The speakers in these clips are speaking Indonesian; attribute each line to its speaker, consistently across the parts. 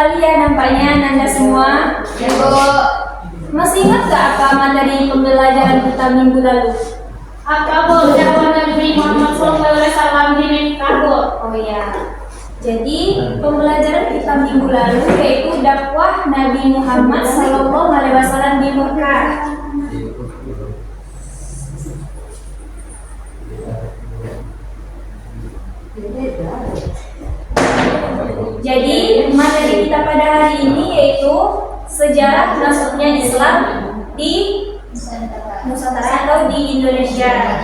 Speaker 1: sekali ya nampaknya Nanda semua.
Speaker 2: Ibu.
Speaker 1: Masih ingat gak apa materi pembelajaran kita minggu lalu?
Speaker 2: Apa Bu? Dakwah Nabi Muhammad SAW di Mekah Bu.
Speaker 1: Oh iya. Jadi pembelajaran kita minggu lalu yaitu dakwah Nabi Muhammad SAW di Mekah. Jadi materi kita pada hari ini yaitu sejarah masuknya Islam di Nusantara atau di Indonesia.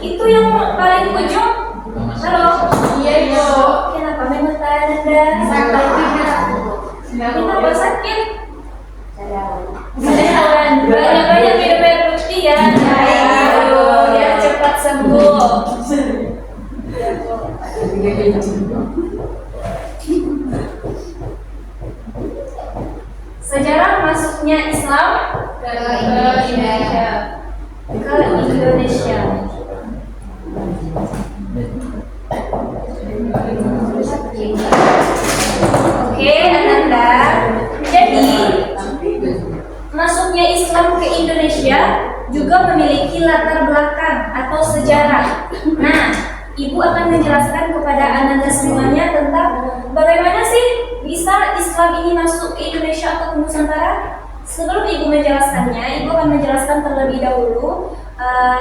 Speaker 1: Itu yang paling ujung. Halo.
Speaker 2: Iya Ibu.
Speaker 1: Kenapa memutar Anda? Kenapa sakit? Jangan banyak-banyak minum air putih ya. Ayo, biar cepat sembuh. Sejarah masuknya Islam ke Indonesia. Oke, Ananda. Jadi masuknya Islam ke Indonesia juga memiliki latar belakang atau sejarah. Nah, Ibu akan menjelaskan kepada Ananda semuanya tentang bagaimana sih bisa Islam ini masuk ke Indonesia atau ke Nusantara. Sebelum Ibu menjelaskannya, Ibu akan menjelaskan terlebih dahulu.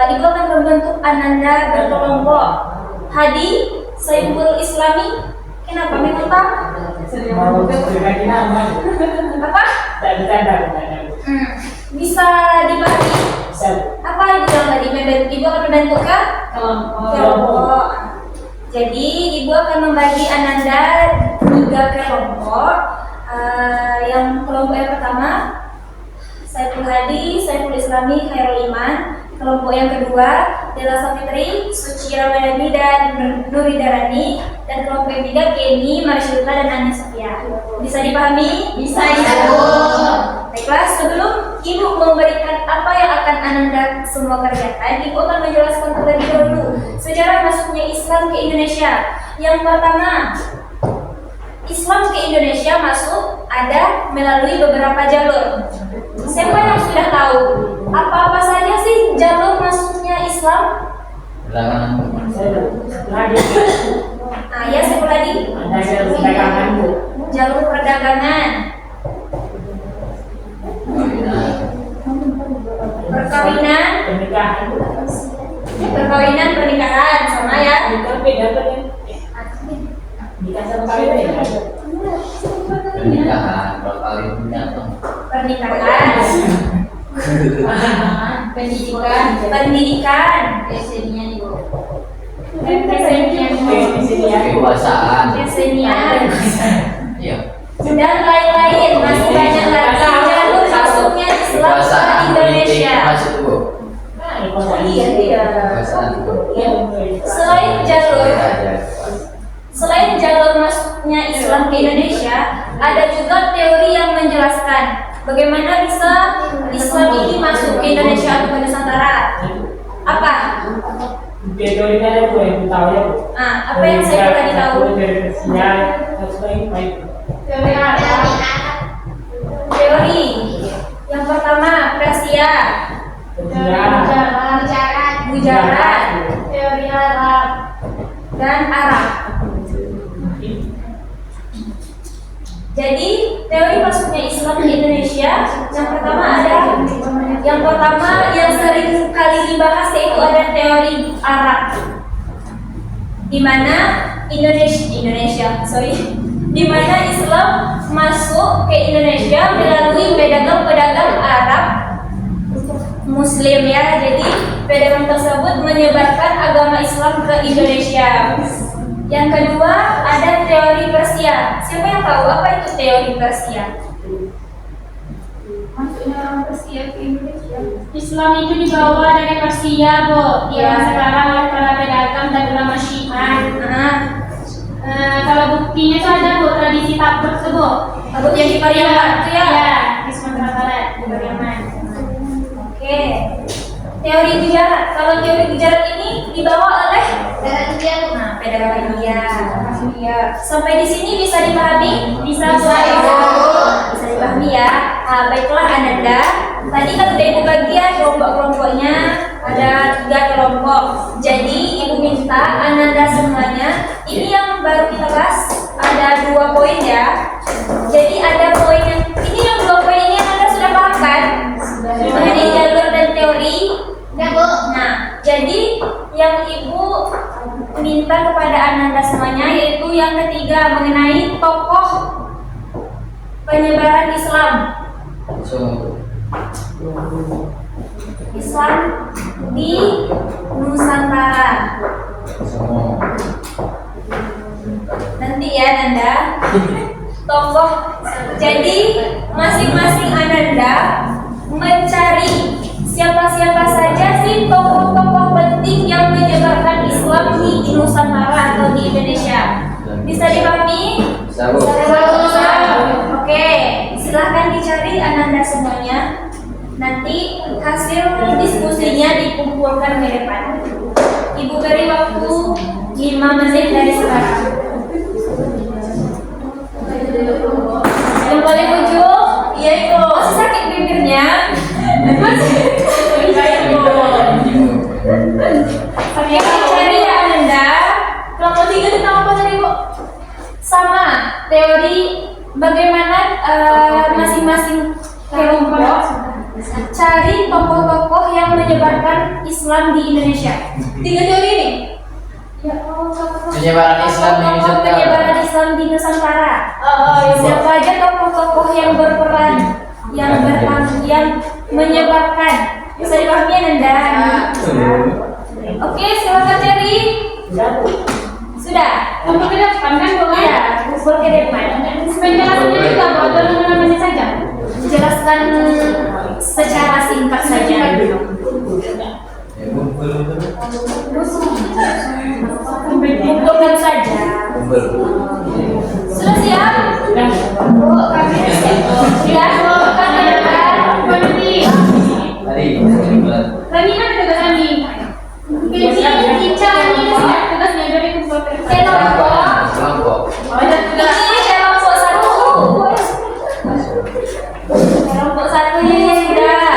Speaker 1: Ibu akan membentuk Ananda berkelompok. Hadi, Saiful Islami. Kenapa mengotak? Apa? Bisa dibagi. Apa Ibu yang tadi? Ibu akan membentukkan kelompok. Jadi Ibu akan membagi Ananda 3 kelompok. Yang kelompok yang pertama Saiful Hadi, Saiful Islami, Khairul Iman. Kelompok yang kedua Della Safitri, Suci Ramadhani dan Nuri Darani. Dan kelompok yang ketiga Kenny, Marsyuta dan Ani Sofia. Bisa dipahami?
Speaker 2: Bisa Ibu.
Speaker 1: Baiklah, sebelum Ibu memberikan apa yang akan Ananda semua kerjakan, Ibu akan menjelaskan terlebih dahulu sejarah masuknya Islam ke Indonesia. Yang pertama, Islam ke Indonesia masuk ada melalui beberapa jalur. Siapa yang sudah tahu apa-apa saja sih jalur masuknya Islam? Ya, saya tadi. Jalur perdagangan, perkawinan, pernikahan, sama ya. Pernikahan, pendidikan, kesenian, dan lain-lain. Masih banyak lagi jalur masuknya Islam ke Indonesia. Selain jalur masuknya Islam ke Indonesia, ada juga teori yang menjelaskan bagaimana bisa Islam ini masuk ke Indonesia atau ke Nusantara. Apa? Apa yang saya tadi tahu? Teori. Yang pertama, Persia, Gujarat,
Speaker 2: teori Arab,
Speaker 1: dan Arab. Jadi teori masuknya Islam ke Indonesia yang pertama yang sering kali dibahas yaitu ada teori Arab, di mana di mana Islam masuk ke Indonesia melalui pedagang-pedagang Arab Muslim ya. Jadi pedagang tersebut menyebarkan agama Islam ke Indonesia. Yang kedua ada teori Persia. Siapa yang tahu apa itu teori Persia?
Speaker 2: masuknya orang Persia ke Indonesia. Islam itu dibawa dari Persia, Bu. Yang sekarang oleh para pedagang dan ulama Syiah. Kalau buktinya itu ada, Bu, tradisi tabruk itu, Bu.
Speaker 1: Tabruk yang di Pariaman itu ya?
Speaker 2: Ya, di Sumatera Barat, di Pariaman.
Speaker 1: Oke. Teori Gujarat. Kalau teori Gujarat ini dibawa oleh pedagang Bahia. Sampai di sini bisa dipahami? Bisa dipahami ya. Baiklah Ananda. Tadi kan udah Ibu bagian kelompok-kelompoknya ada 3 kelompok. Jadi Ibu minta Ananda semuanya. Ini yang baru kita bahas ada 2 poin ya. Jadi ada poin yang ini yang 2 poin ini Anda sudah paham kan? Mengenai jalur dan teori. Ya Bu. Nah, jadi yang Ibu minta kepada Ananda semuanya yaitu yang ketiga mengenai tokoh penyebaran Islam. Islam di Nusantara. Nanti ya Nanda. Tokoh. Jadi masing-masing Ananda mencari siapa-siapa saja sih tokoh-tokoh penting yang menyebarkan Islam di Nusantara atau di Indonesia. Bisa dipahami? Bisa. Oke, silahkan dicari Ananda semuanya. Nanti hasil diskusinya dikumpulkan ke depan. Ibu beri waktu 5 menit dari sekarang. Yang paling ujung, iya Ibu. Masih sakit bibirnya? Oke, cari ya Ananda. Kelompok 3 tentang apa tadi Bu? Sama teori bagaimana masing-masing kelompok cari tokoh-tokoh yang menyebarkan Islam di Indonesia. 3 teori ini. Ya,
Speaker 3: Penyebaran Islam di Nusantara.
Speaker 1: Penyebaran Islam di Nusantara. Siapa aja tokoh-tokoh yang berperan, yang menyebarkan. Bisa dipahami Nanda? Oke, silakan cari. Sudah.
Speaker 2: Untuk ke depan kan Bu?
Speaker 1: Ya, kumpul ke depan.
Speaker 2: Penjelasannya juga Bu atau namanya saja?
Speaker 1: Jelaskan secara singkat saja. Kumpulkan saja. Sudah siap? Bu, kami siap. Kami
Speaker 2: Rani kan ada Rani. Ini Ica ini tugasnya dari kumpul ke depan.
Speaker 3: Kelompok.
Speaker 1: Ini kelompok 1. Kelompok 1 ini sudah.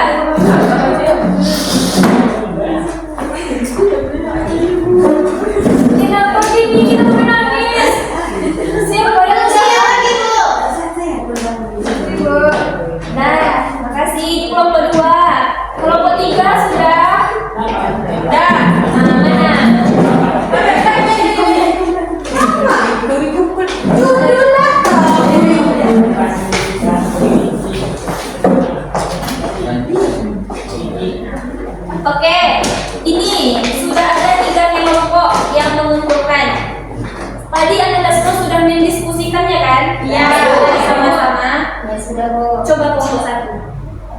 Speaker 1: Kenapa gini kita menangis? Siapa yang siap lagi Bu? Nah, makasih. Di kelompok 2. Kelompok 3 sudah. Dah. Mana? Oke, ini sudah ada 3 kelompok yang mengumpulkan. Tadi Anda semua sudah mendiskusikannya kan? Iya. Sama-sama. Ya sudah Bu. Coba kelompok 1.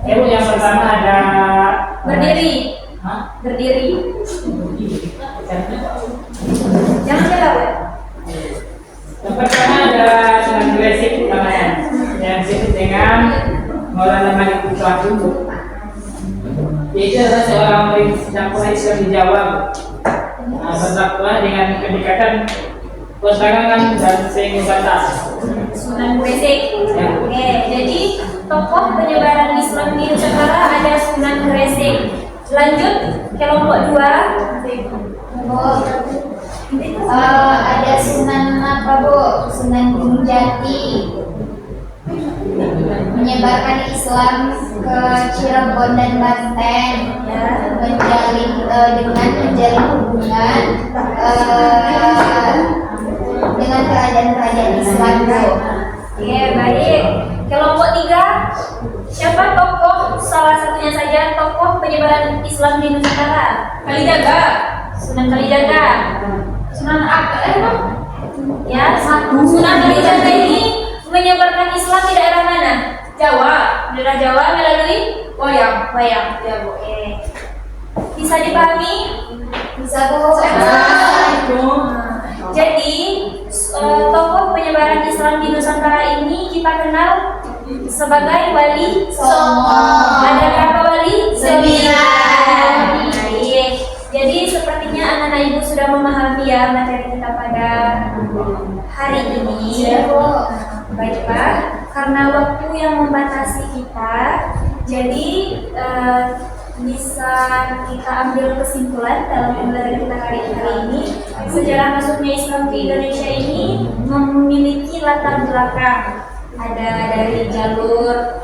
Speaker 4: Ya Bu, yang pertama ada
Speaker 1: Berdiri.
Speaker 4: Hah?
Speaker 1: Berdiri. Jangan jauh.
Speaker 4: Yang pertama ada Sunan Gresik namanya, yang disebut dengan Maulana Malik Putra. Dia adalah seorang pendakwah Islam di Jawa. Berdakwah dengan pendekatan kontangan dan seni batas.
Speaker 1: Sunan Gresik.
Speaker 4: Ya.
Speaker 1: Oke, jadi tokoh penyebaran Islam di Nusantara ada Sunan Gresik. Lanjut kelompok 2.
Speaker 5: Ada Sunan apa Bu? Sunan Gunung Jati menyebarkan Islam ke Cirebon dan Banten, ya, dengan menjalin hubungan dengan kerajaan-kerajaan Islam Bu.
Speaker 1: Oke, baik. Kelompok 3. Siapa tokoh salah satunya saja tokoh penyebaran Islam di Nusantara? Kalijaga. Sunan Kalijaga. Sunan Ya, Sunan Kalijaga ini menyebarkan Islam di daerah mana? Jawa. Daerah Jawa melalui wayang. Ya, Bu. Bisa dipahami?
Speaker 5: Bisa Bu.
Speaker 1: Jadi tokoh penyebaran Islam di Nusantara ini kita kenal sebagai Wali
Speaker 5: Songo.
Speaker 1: Ada berapa wali?
Speaker 5: 9.
Speaker 1: Baik. Jadi sepertinya Anda anak ibu sudah memahami ya materi kita pada hari ini? Baiklah, karena waktu yang membatasi kita, jadi bisa kita ambil kesimpulan dalam pembelajaran kita hari ini. Sejarah masuknya Islam ke Indonesia ini memiliki latar belakang. Ada dari jalur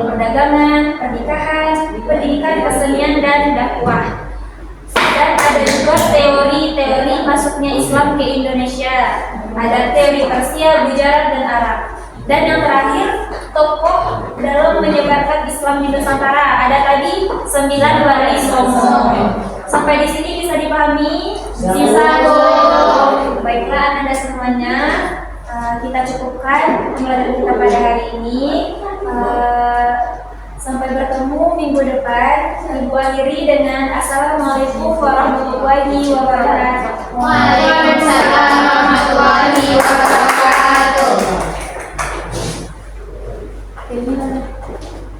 Speaker 1: perdagangan, pernikahan, pendidikan, kesenian, dan dakwah. Dan ada juga teori-teori masuknya Islam ke Indonesia. Ada teori Persia, Gujarat, dan Arab. Dan yang terakhir, tokoh dalam menyebarkan Islam di Nusantara. Ada tadi 9 wali songo. Sampai di sini bisa dipahami? Bisa. Baiklah, Anda semuanya, kita cukupkan pembelajaran kita pada hari ini. Sampai bertemu minggu depan. Ibu akhiri dengan Assalamualaikum warahmatullahi wabarakatuh.
Speaker 5: Waalaikumsalam warahmatullahi wabarakatuh.
Speaker 1: Terima kasih.